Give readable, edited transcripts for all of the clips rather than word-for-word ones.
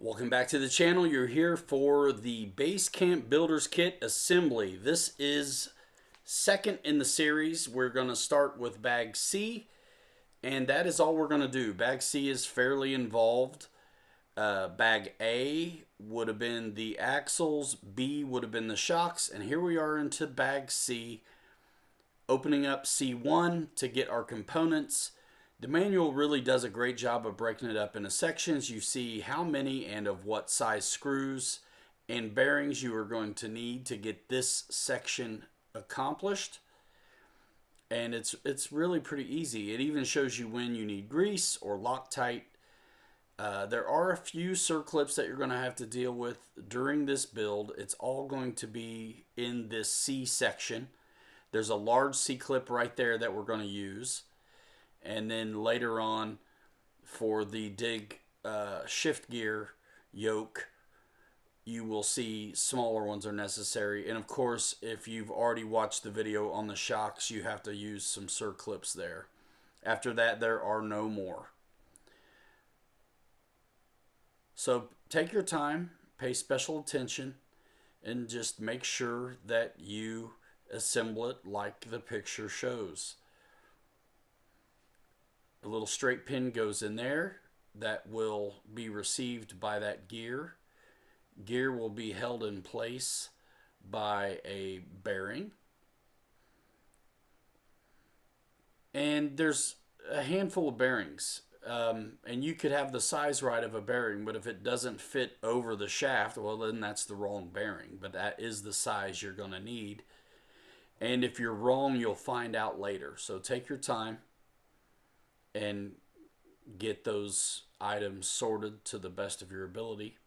Welcome back to the channel. You're here for the Basecamp Builders Kit assembly. This is second in the series. We're going to start with bag C, and that is all we're going to do. Bag C is fairly involved. Bag A would have been the axles, B would have been the shocks, and here we are into bag C, opening up C1 to get our components. The manual really does a great job of breaking it up into sections. You see how many and of what size screws and bearings you are going to need to get this section accomplished. And it's really pretty easy. It even shows you when you need grease or Loctite. There are a few circlips that you're going to have to deal with during this build. It's all going to be in this C section. There's a large C clip right there that we're going to use. And then later on, for the dig shift gear yoke, you will see smaller ones are necessary. And of course, if you've already watched the video on the shocks, you have to use some circlips there. After that, there are no more. So take your time, pay special attention, and just make sure that you assemble it like the picture shows. A little straight pin goes in there that will be received by that gear. Gear will be held in place by a bearing. And there's a handful of bearings. And you could have the size right of a bearing, but if it doesn't fit over the shaft, well, then that's the wrong bearing. But that is the size you're going to need. And if you're wrong, you'll find out later. So take your time and get those items sorted to the best of your ability.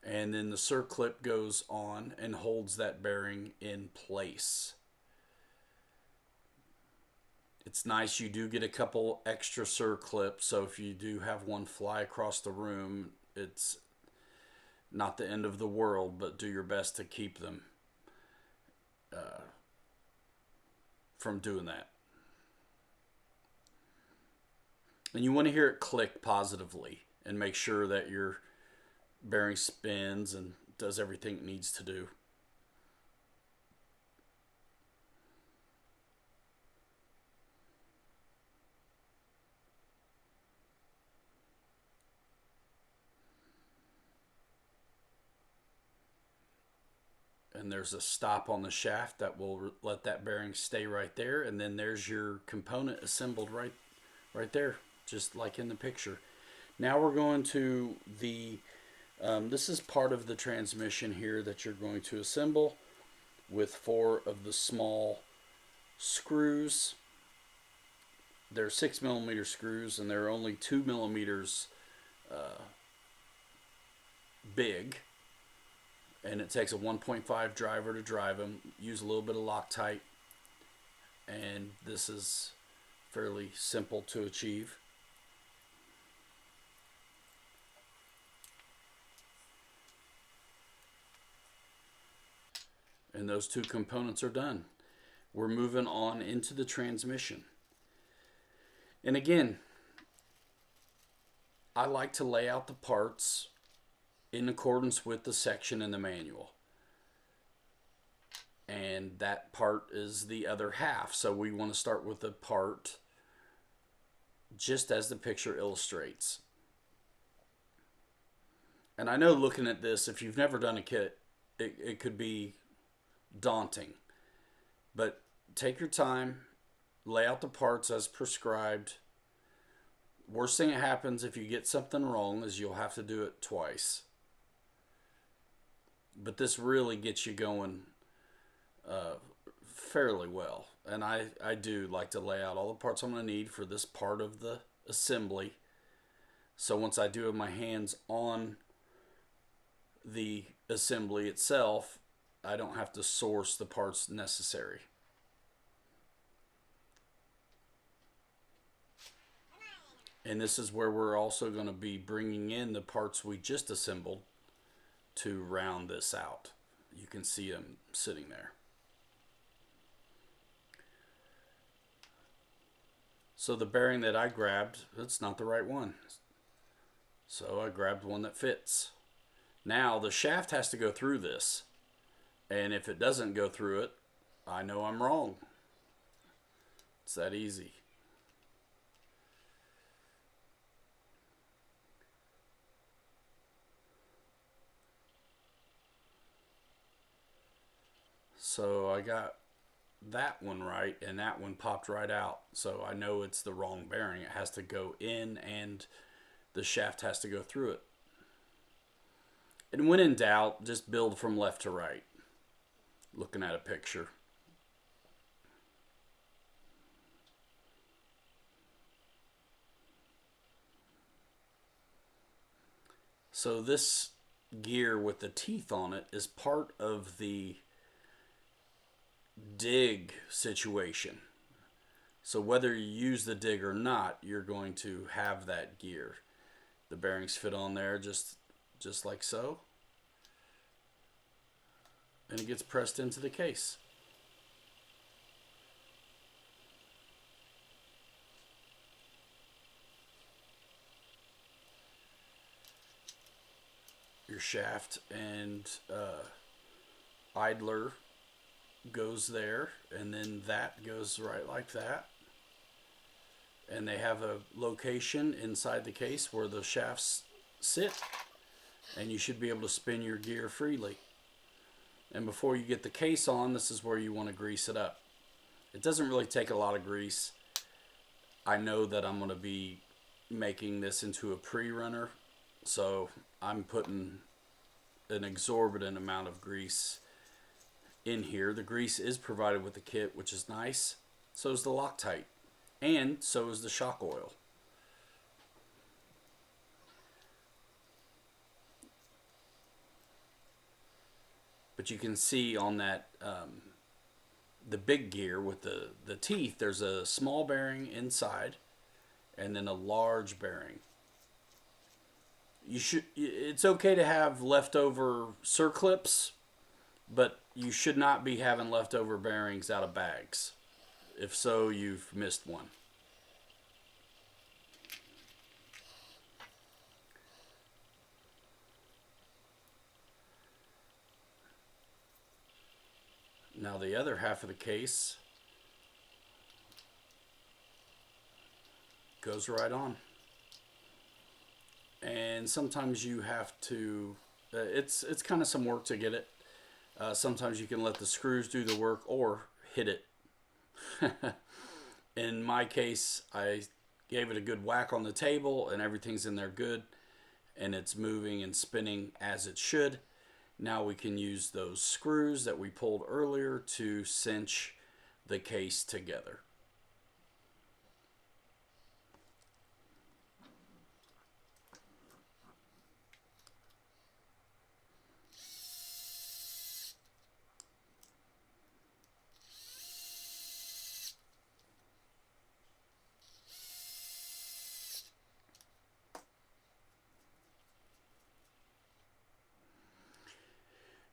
And then the circlip goes on and holds that bearing in place. It's nice you do get a couple extra circlips, so if you do have one fly across the room, it's not the end of the world, but do your best to keep them from doing that. And you want to hear it click positively and make sure that your bearing spins and does everything it needs to do. And there's a stop on the shaft that will let that bearing stay right there. And then there's your component assembled right there, just like in the picture. Now we're going to the, this is part of the transmission here that you're going to assemble with 4 of the small screws. They're 6mm screws, and they're only 2 millimeters big. And it takes a 1.5 driver to drive them. Use a little bit of Loctite, and this is fairly simple to achieve. And those 2 components are done. We're moving on into the transmission. And again, I like to lay out the parts in accordance with the section in the manual. And that part is the other half. So we want to start with the part just as the picture illustrates. And I know looking at this, if you've never done a kit, it could be daunting. But take your time, lay out the parts as prescribed. Worst thing that happens if you get something wrong is you'll have to do it twice. But this really gets you going fairly well. And I do like to lay out all the parts I'm going to need for this part of the assembly. So once I do have my hands on the assembly itself, I don't have to source the parts necessary. And this is where we're also going to be bringing in the parts we just assembled to round this out. You can see them sitting there. So the bearing that I grabbed, it's not the right one. So I grabbed one that fits. Now the shaft has to go through this. And if it doesn't go through it, I know I'm wrong. It's that easy. So I got that one right, and that one popped right out. So I know it's the wrong bearing. It has to go in, and the shaft has to go through it. And when in doubt, just build from left to right, looking at a picture. So this gear with the teeth on it is part of the dig situation. So whether you use the dig or not, you're going to have that gear. The bearings fit on there just like so. And it gets pressed into the case. Your shaft and idler goes there, and then that goes right like that. And they have a location inside the case where the shafts sit, and you should be able to spin your gear freely. And before you get the case on, this is where you want to grease it up. It doesn't really take a lot of grease. I know that I'm going to be making this into a pre-runner, so I'm putting an exorbitant amount of grease in here. The grease is provided with the kit, which is nice. So is the Loctite, and so is the shock oil. But you can see on that the big gear with the teeth, there's a small bearing inside and then a large bearing. It's okay to have leftover circlips, but you should not be having leftover bearings out of bags. If so, you've missed one. Now the other half of the case goes right on. And sometimes you have to, it's kind of some work to get it. Sometimes you can let the screws do the work or hit it. In my case, I gave it a good whack on the table and everything's in there good. And it's moving and spinning as it should. Now we can use those screws that we pulled earlier to cinch the case together.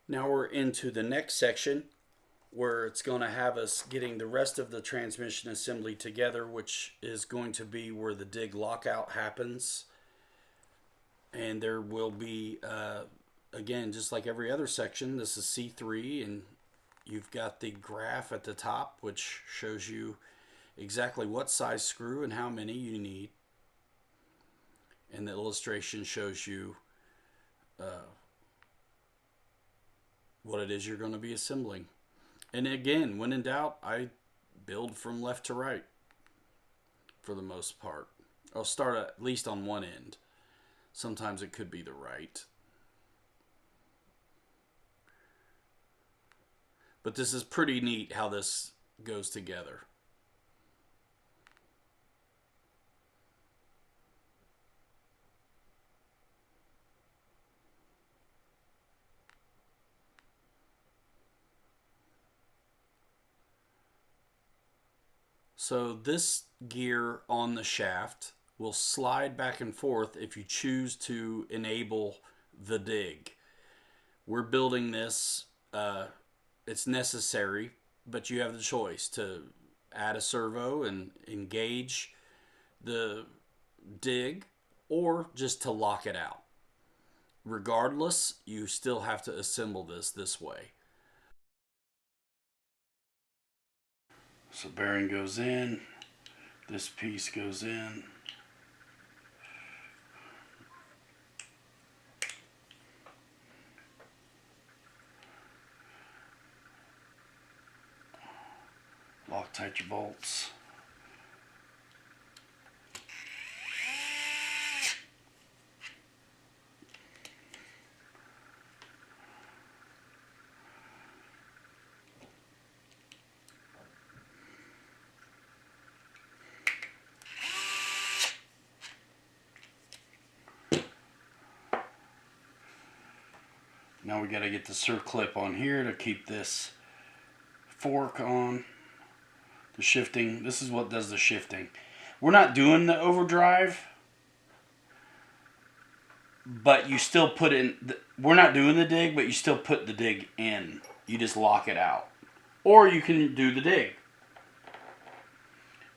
Now we're into the next section where it's going to have us getting the rest of the transmission assembly together, which is going to be where the dig lockout happens. And there will be, again, just like every other section, this is C3, and you've got the graph at the top, which shows you exactly what size screw and how many you need. And the illustration shows you what it is you're going to be assembling. And again, when in doubt, I build from left to right for the most part. I'll start at least on one end. Sometimes it could be the right. But this is pretty neat how this goes together. So this gear on the shaft will slide back and forth if you choose to enable the dig. We're building this, it's necessary, but you have the choice to add a servo and engage the dig, or just to lock it out. Regardless, you still have to assemble this way. So bearing goes in, this piece goes in. Loctite your bolts. Now we got to get the circlip on here to keep this fork on. The shifting, this is what does the shifting. We're not doing the overdrive, but you still put in, we're not doing the dig, but you still put the dig in. You just lock it out. Or you can do the dig.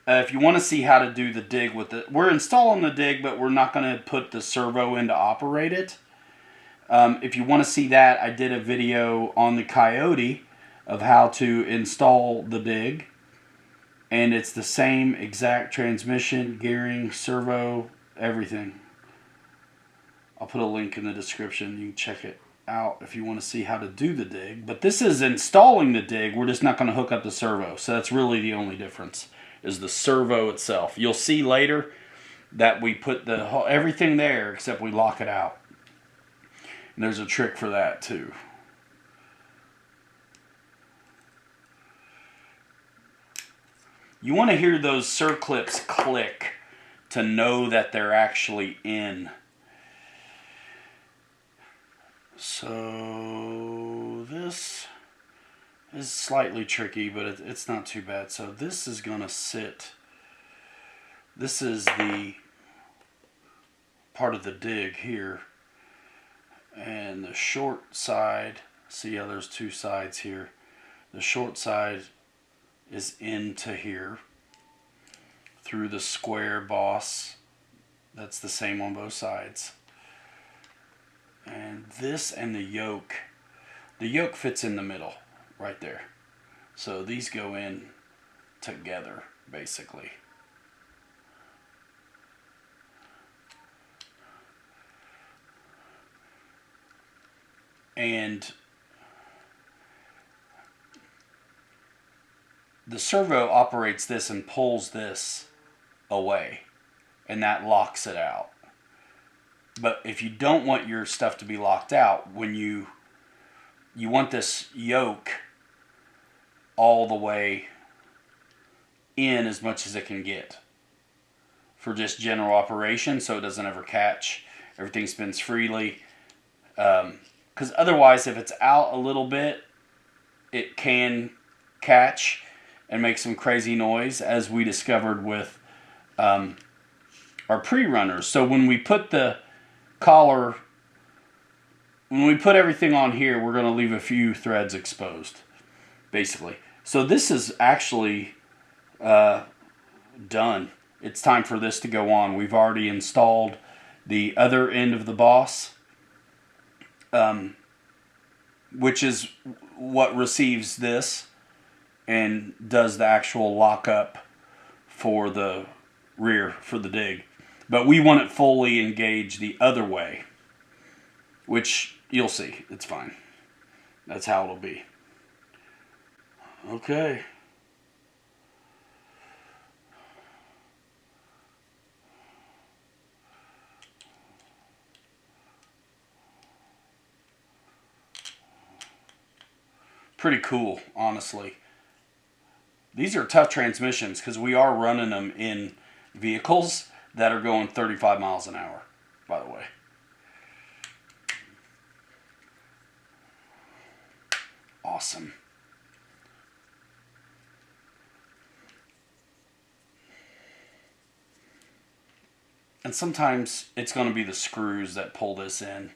If you want to see how to do the dig with it, we're installing the dig, but we're not going to put the servo in to operate it. If you want to see that, I did a video on the Coyote of how to install the dig. And it's the same exact transmission, gearing, servo, everything. I'll put a link in the description. You can check it out if you want to see how to do the dig. But this is installing the dig. We're just not going to hook up the servo. So that's really the only difference, is the servo itself. You'll see later that we put the everything there except we lock it out. And there's a trick for that too. You want to hear those circlips click to know that they're actually in. So this is slightly tricky, but it's not too bad. So this is going to sit. This is the part of the dig here. And the short side, see how there's two sides here. The short side is into here through the square boss. That's the same on both sides. And this and the yoke fits in the middle right there. So these go in together basically. And the servo operates this and pulls this away, and that locks it out. But if you don't want your stuff to be locked out, when you want this yoke all the way in as much as it can get for just general operation, so it doesn't ever catch. Everything spins freely. Because otherwise, if it's out a little bit, it can catch and make some crazy noise, as we discovered with our pre-runners. So when we put the collar, when we put everything on here, we're going to leave a few threads exposed, basically. So this is actually done. It's time for this to go on. We've already installed the other end of the boss, which is what receives this and does the actual lockup for the rear for the dig. But we want it fully engaged the other way, which you'll see. It's fine. That's how it'll be. Okay. Pretty cool, honestly. These are tough transmissions because we are running them in vehicles that are going 35 miles an hour, by the way. Awesome. And sometimes it's going to be the screws that pull this in.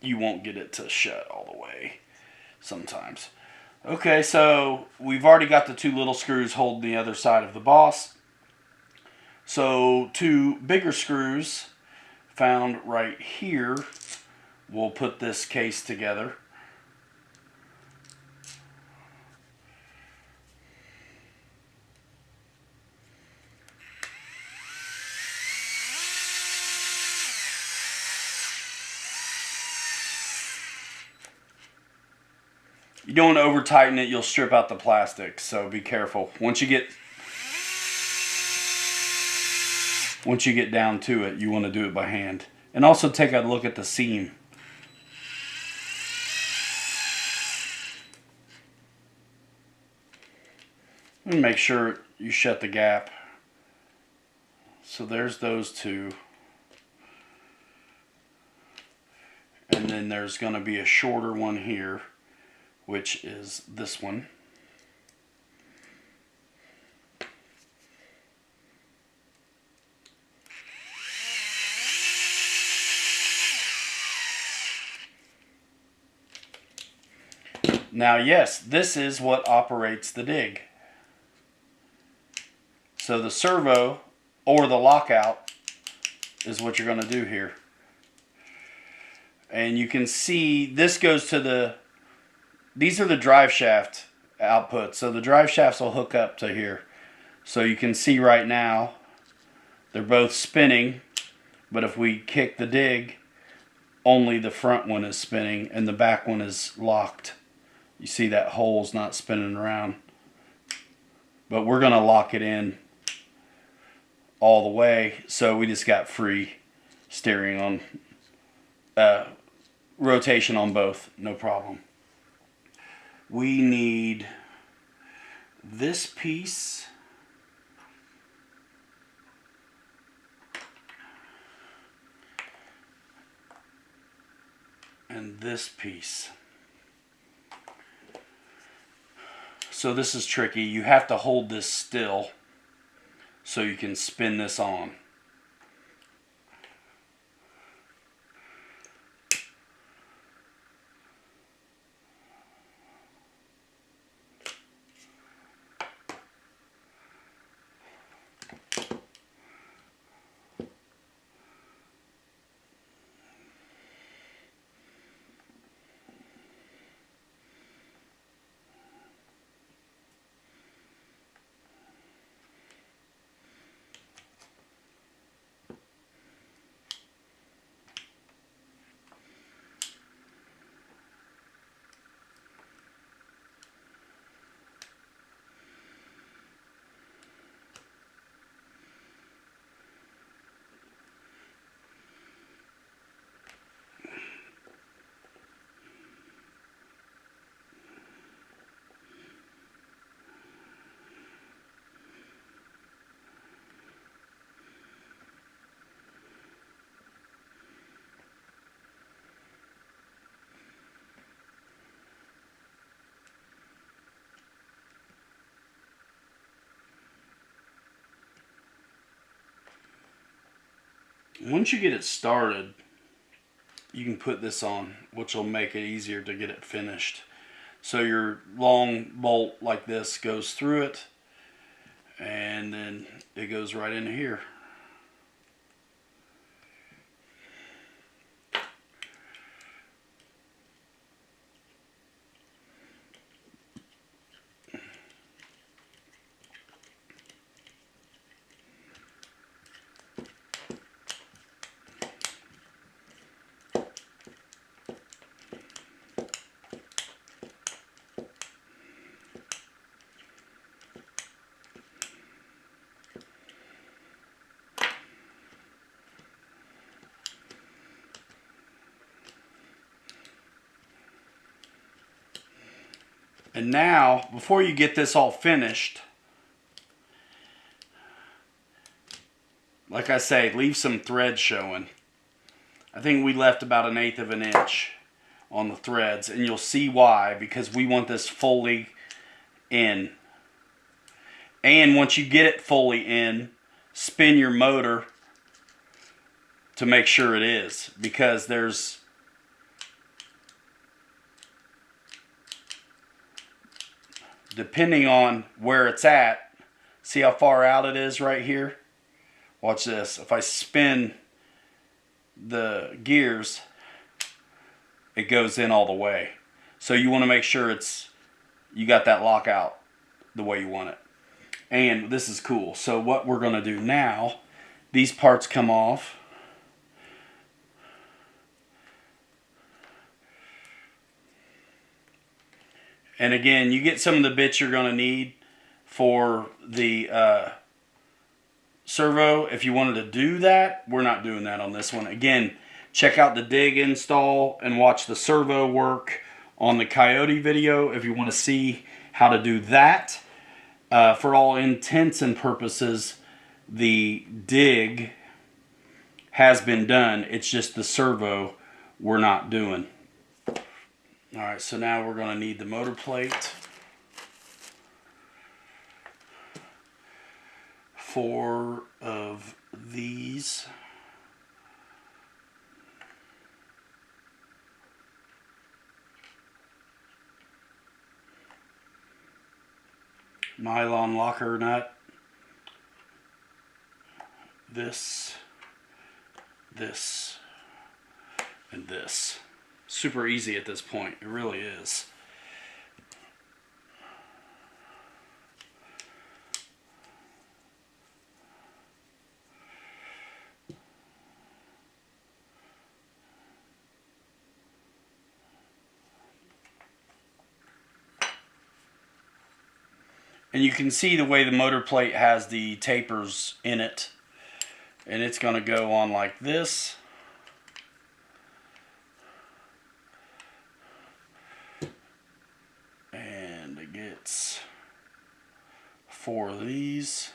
You won't get it to shut all the way sometimes. Okay, so we've already got the two little screws holding the other side of the boss. So 2 bigger screws found right here will put this case together. You don't want to over tighten it, you'll strip out the plastic, so be careful. Once you get down to it, you want to do it by hand. And also take a look at the seam. And make sure you shut the gap. So there's those 2. And then there's going to be a shorter one here, which is this one. Now, yes, this is what operates the dig. So the servo or the lockout is what you're going to do here. And you can see this goes to these are the drive shaft outputs. So the drive shafts will hook up to here. So you can see right now they're both spinning, but if we kick the dig, only the front one is spinning and the back one is locked. You see that hole's not spinning around. But we're going to lock it in all the way, so we just got free steering on rotation on both, no problem. We need this piece and this piece. So this is tricky. You have to hold this still so you can spin this on. Once you get it started, you can put this on, which will make it easier to get it finished. So your long bolt like this goes through it, and then it goes right into here. And now, before you get this all finished, like I say, leave some thread showing. I think we left about 1/8 of an inch on the threads, and you'll see why, because we want this fully in. And once you get it fully in, spin your motor to make sure it is, because there's depending on where it's at, see how far out it is right here? watch this. If I spin the gears, it goes in all the way. So you want to make sure you got that lockout the way you want it. And this is cool. So what we're going to do now, these parts come off. And again, you get some of the bits you're going to need for the servo. If you wanted to do that, we're not doing that on this one. Again, check out the dig install and watch the servo work on the Coyote video if you want to see how to do that. For all intents and purposes, the dig has been done. It's just the servo we're not doing. Alright, so now we're going to need the motor plate. 4 of these. Nylon locker nut. This, and this. Super easy at this point. It really is. And you can see the way the motor plate has the tapers in it. And it's going to go on like this. And it gets 4 of these.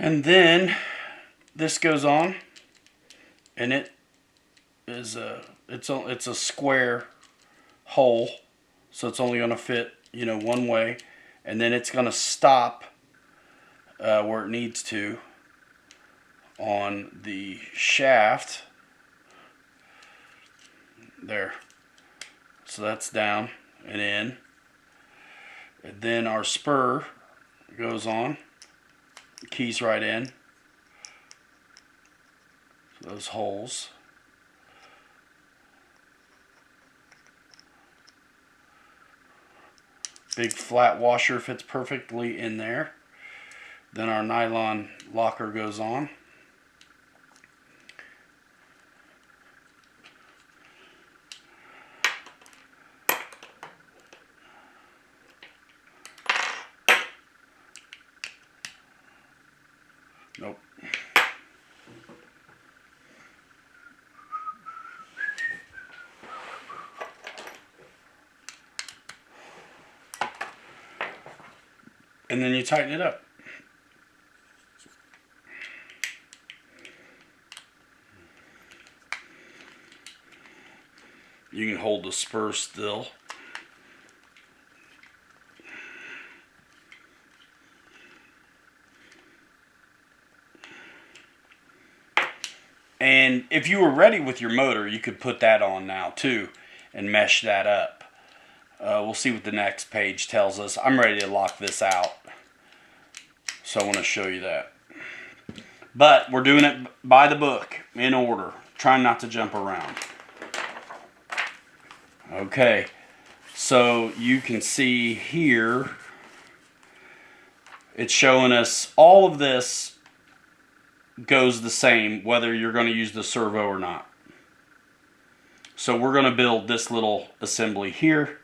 And then this goes on, and it is it's a square hole, so it's only going to fit, you know, one way, and then it's going to stop where it needs to on the shaft there. So that's down and in, and then our spur goes on. Keys right in those holes. Big flat washer fits perfectly in there. Then our nylon locker goes on. Nope. And then you tighten it up. You can hold the spur still. And if you were ready with your motor, you could put that on now too and mesh that up. We'll see what the next page tells us. I'm ready to lock this out, so I want to show you that. But we're doing it by the book, in order. trying not to jump around. Okay, so you can see here, it's showing us all of this goes the same whether you're going to use the servo or not. So we're going to build this little assembly here,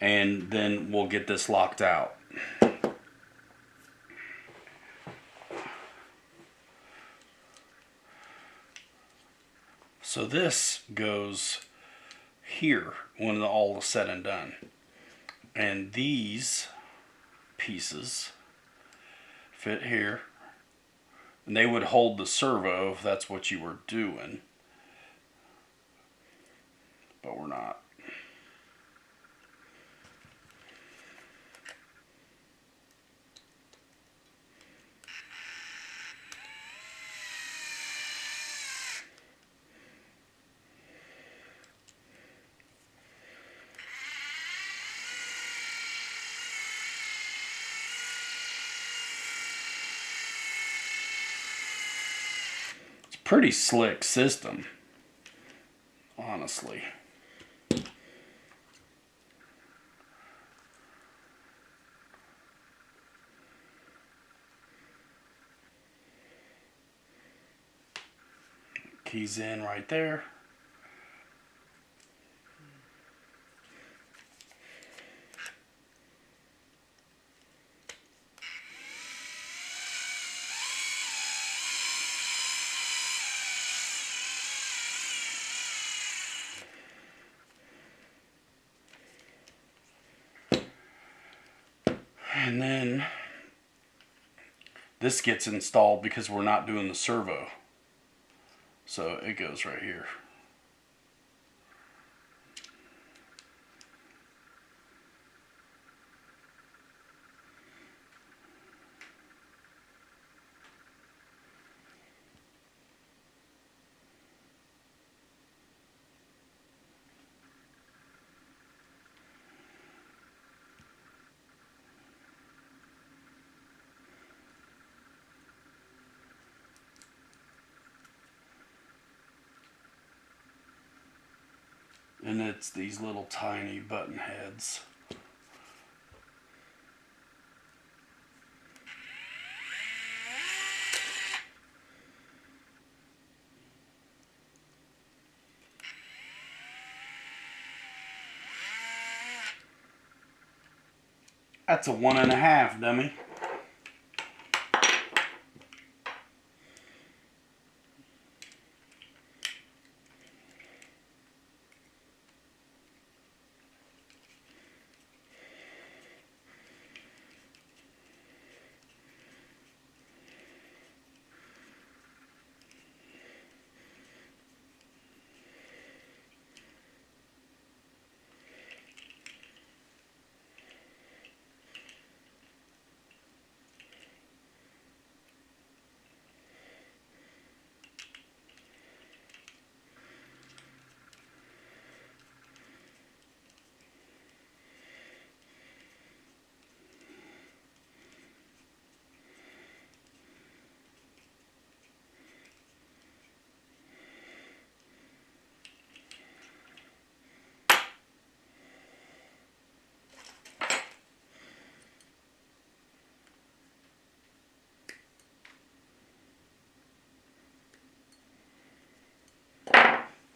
and then we'll get this locked out. So this goes here when all is said and done. And these pieces fit here. And they would hold the servo if that's what you were doing. But we're not. Pretty slick system, honestly. Keys in right there. And then this gets installed because we're not doing the servo. So it goes right here. And it's these little tiny button heads. That's a 1.5, dummy.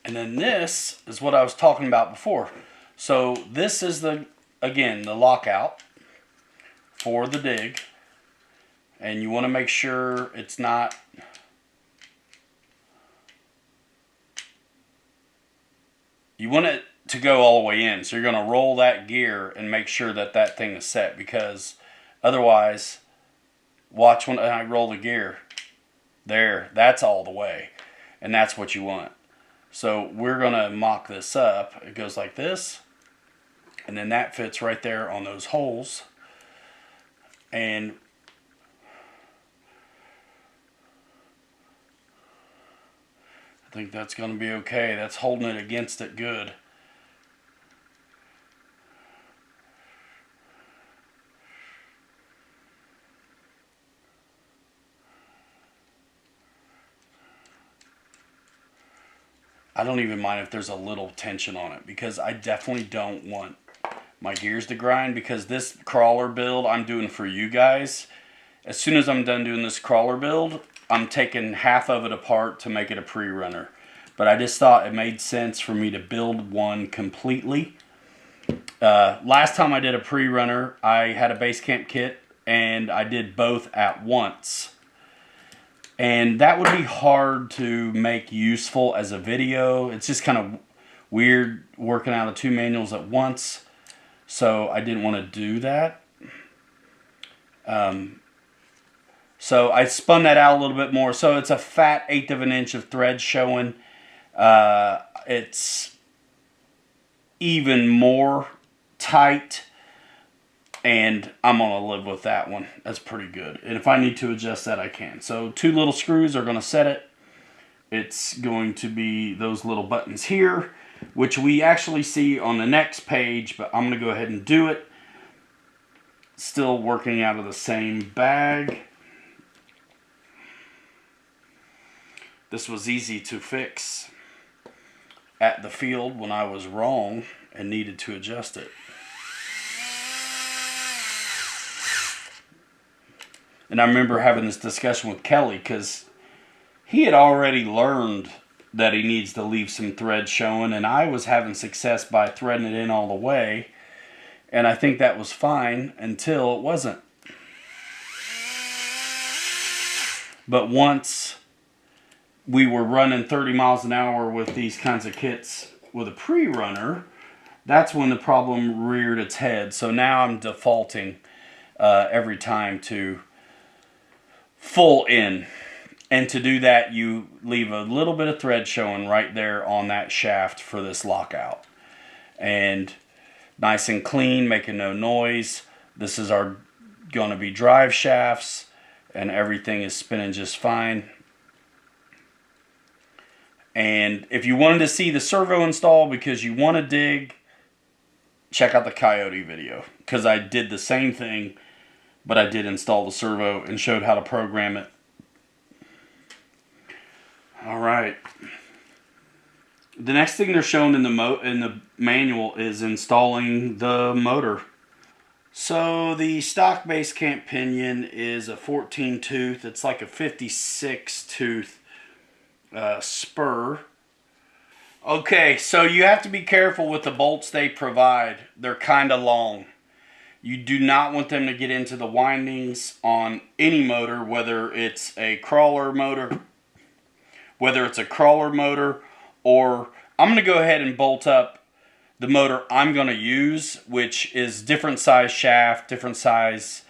And then this is what I was talking about before. So this is the, again, the lockout for the dig. And you want to make sure it's not, you want it to go all the way in. So you're going to roll that gear and make sure that that thing is set, because otherwise, watch when I roll the gear. There, that's all the way. And that's what you want. So we're going to mock this up. It goes like this. And then that fits right there on those holes. And I think that's going to be okay. That's holding it against it good. I don't even mind if there's a little tension on it, because I definitely don't want my gears to grind, because this crawler build I'm doing for you guys, as soon as I'm done doing this crawler build, I'm taking half of it apart to make it a pre-runner. But I just thought it made sense for me to build one completely. Last time I did a pre-runner, I had a Basecamp kit, and I did both at once. And that would be hard to make useful as a video. It's just kind of weird working out of two manuals at once. So I didn't want to do that. So I spun that out a little bit more. So it's a fat 1/8 of an inch of thread showing. It's even more tight, and I'm going to live with that one. That's pretty good. And if I need to adjust that, I can. So 2 little screws are going to set it. It's going to be those little buttons here, which we actually see on the next page, but I'm going to go ahead and do it. Still working out of the same bag. This was easy to fix at the field when I was wrong and needed to adjust it. And I remember having this discussion with Kelly, because he had already learned that he needs to leave some thread showing, and I was having success by threading it in all the way, and I think that was fine until it wasn't. But once we were running 30 miles an hour with these kinds of kits with a pre-runner, that's when the problem reared its head. So now I'm defaulting every time to full in. And to do that, you leave a little bit of thread showing right there on that shaft for this lockout. And nice and clean, making no noise. This is our going to be drive shafts, and everything is spinning just fine. And if you wanted to see the servo install because you want to dig, check out the Coyote video, because I did the same thing, but I did install the servo and showed how to program it. All right. The next thing they're showing in the manual is installing the motor. So the stock Basecamp pinion is a 14 tooth. It's like a 56 tooth spur. Okay, so you have to be careful with the bolts they provide. They're kind of long. You do not want them to get into the windings on any motor, whether it's a crawler motor, or I'm going to go ahead and bolt up the motor I'm going to use, which is different size shaft, different size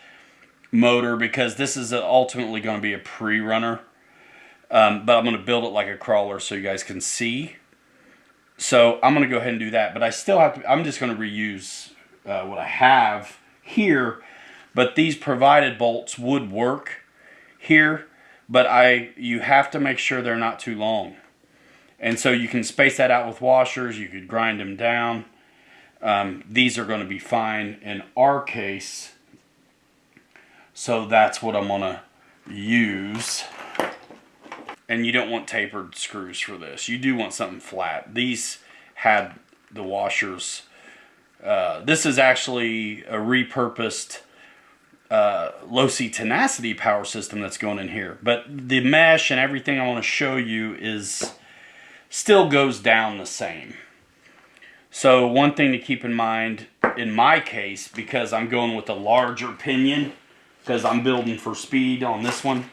motor, because this is ultimately going to be a pre-runner. But I'm going to build it like a crawler so you guys can see. So I'm going to go ahead and do that. But I still have to, I'm just going to reuse what I have here. But these provided bolts would work here. But you have to make sure they're not too long. And so you can space that out with washers. You could grind them down. These are going to be fine in our case. So that's what I'm going to use. And you don't want tapered screws for this. You do want something flat. These had the washers. This is actually a repurposed low-C tenacity power system that's going in here. But the mesh and everything I want to show you still goes down the same. So one thing to keep in mind, in my case, because I'm going with a larger pinion, because I'm building for speed on this one,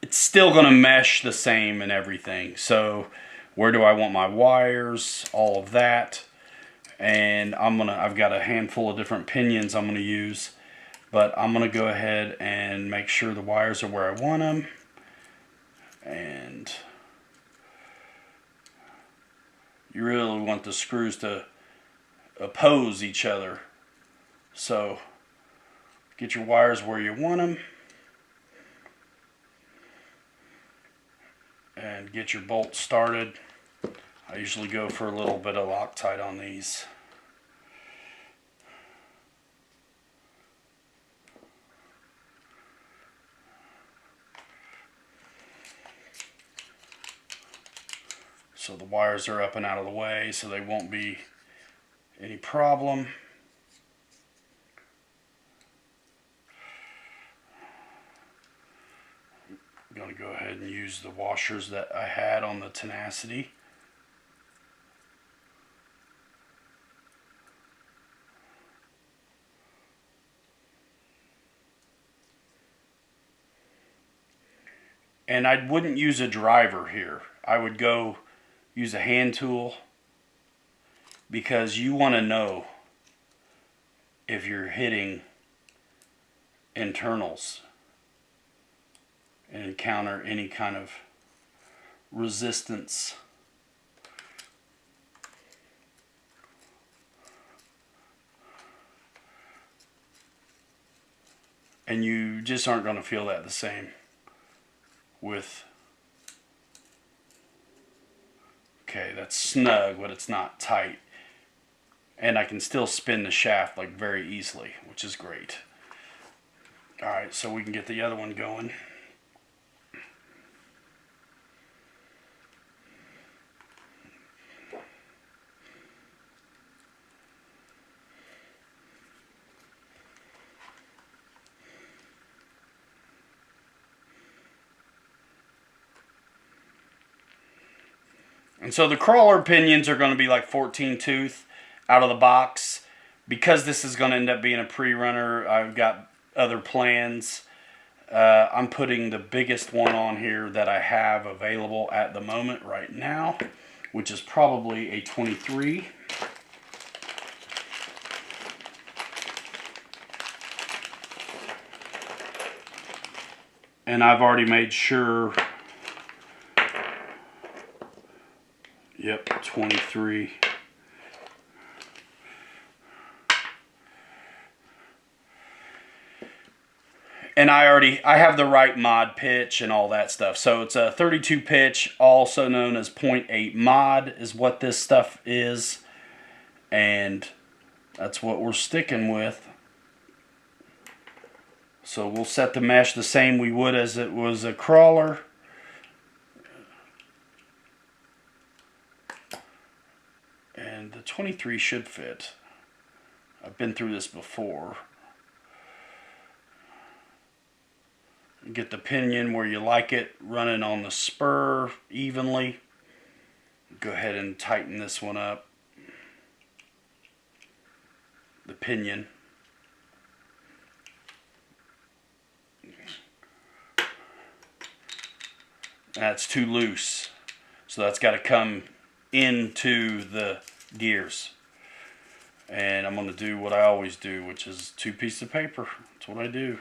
it's still going to mesh the same and everything. So where do I want my wires, all of that. And I've got a handful of different pinions I'm going to use, but I'm going to go ahead and make sure the wires are where I want them. And you really want the screws to oppose each other. So get your wires where you want them. And get your bolts started. I usually go for a little bit of Loctite on these. So the wires are up and out of the way, so they won't be any problem. I'm going to go ahead and use the washers that I had on the Tenacity. And I wouldn't use a driver here. I would go use a hand tool, because you want to know if you're hitting internals and encounter any kind of resistance. And you just aren't going to feel that the same with, okay, that's snug, but it's not tight. And I can still spin the shaft like very easily, which is great. Alright, so we can get the other one going. And so the crawler pinions are going to be like 14 tooth out of the box. Because this is going to end up being a pre-runner, I've got other plans. I'm putting the biggest one on here that I have available at the moment right now, which is probably a 23. And I've already made sure, yep, 23. And I have the right mod pitch and all that stuff. So it's a 32 pitch, also known as 0.8 mod is what this stuff is. And that's what we're sticking with. So we'll set the mesh the same we would as it was a crawler. And the 23 should fit. I've been through this before. Get the pinion where you like it, running on the spur evenly. Go ahead and tighten this one up. The pinion. That's too loose. So that's got to come into the gears. And I'm going to do what I always do, which is 2 pieces of paper. That's what I do.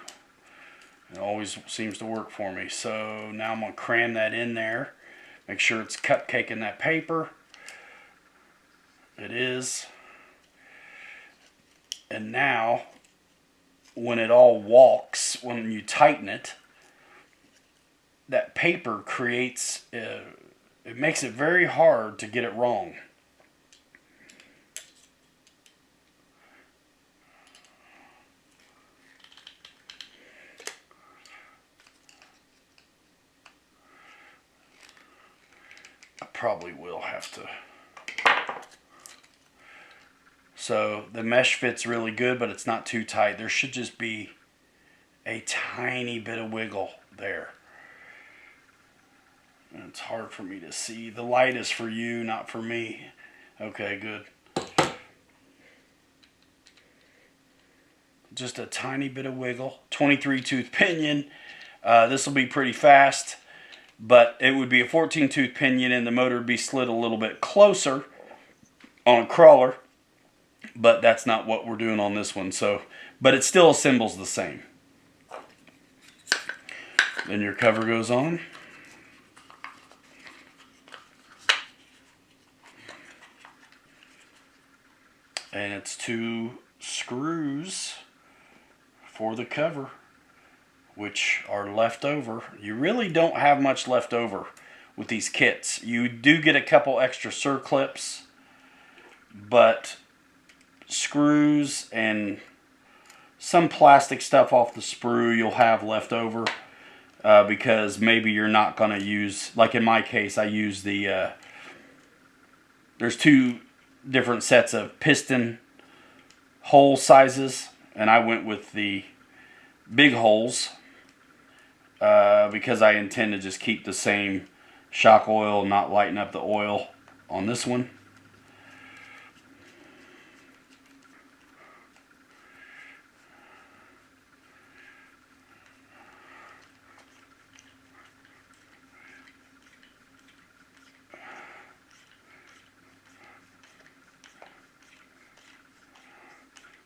It always seems to work for me. So now I'm going to cram that in there. Make sure it's cupcaking that paper. It is. And now, when it all walks, when you tighten it, that paper creates, it makes it very hard to get it wrong. Probably will have to. So the mesh fits really good, but it's not too tight. There should just be a tiny bit of wiggle there. And it's hard for me to see. The light is for you, not for me. Okay, good. Just a tiny bit of wiggle. 23 tooth pinion. This will be pretty fast. But it would be a 14 tooth pinion and the motor would be slid a little bit closer on a crawler. But that's not what we're doing on this one. So, but it still assembles the same. Then your cover goes on. And it's 2 screws for the cover, which are left over. You really don't have much left over with these kits. You do get a couple extra circlips, but screws and some plastic stuff off the sprue you'll have left over because maybe you're not going to use, like in my case, I use the there's two different sets of piston hole sizes, and I went with the big holes because I intend to just keep the same shock oil, not lighten up the oil on this one.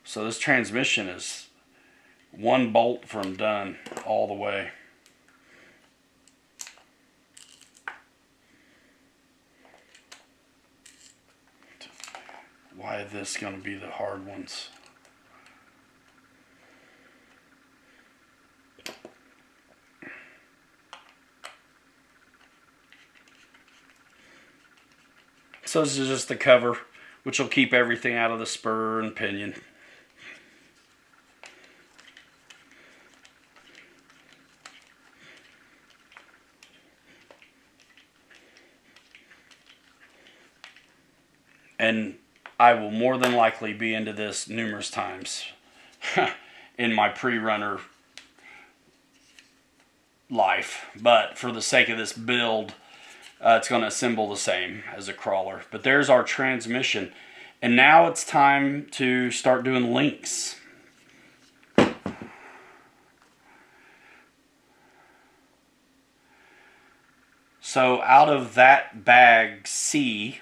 So this transmission is one bolt from done all the way. Why is this going to be the hard ones? So this is just the cover, which will keep everything out of the spur and pinion. And I will more than likely be into this numerous times in my pre-runner life. But for the sake of this build, it's going to assemble the same as a crawler. But there's our transmission. And now it's time to start doing links. So out of that bag C,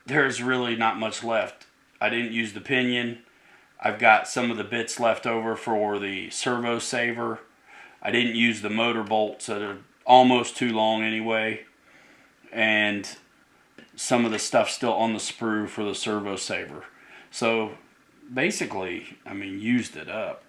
there's really not much left. I didn't use the pinion. I've got some of the bits left over for the servo saver. I didn't use the motor bolts that are almost too long anyway. And some of the stuff still on the sprue for the servo saver. So basically, I mean, used it up.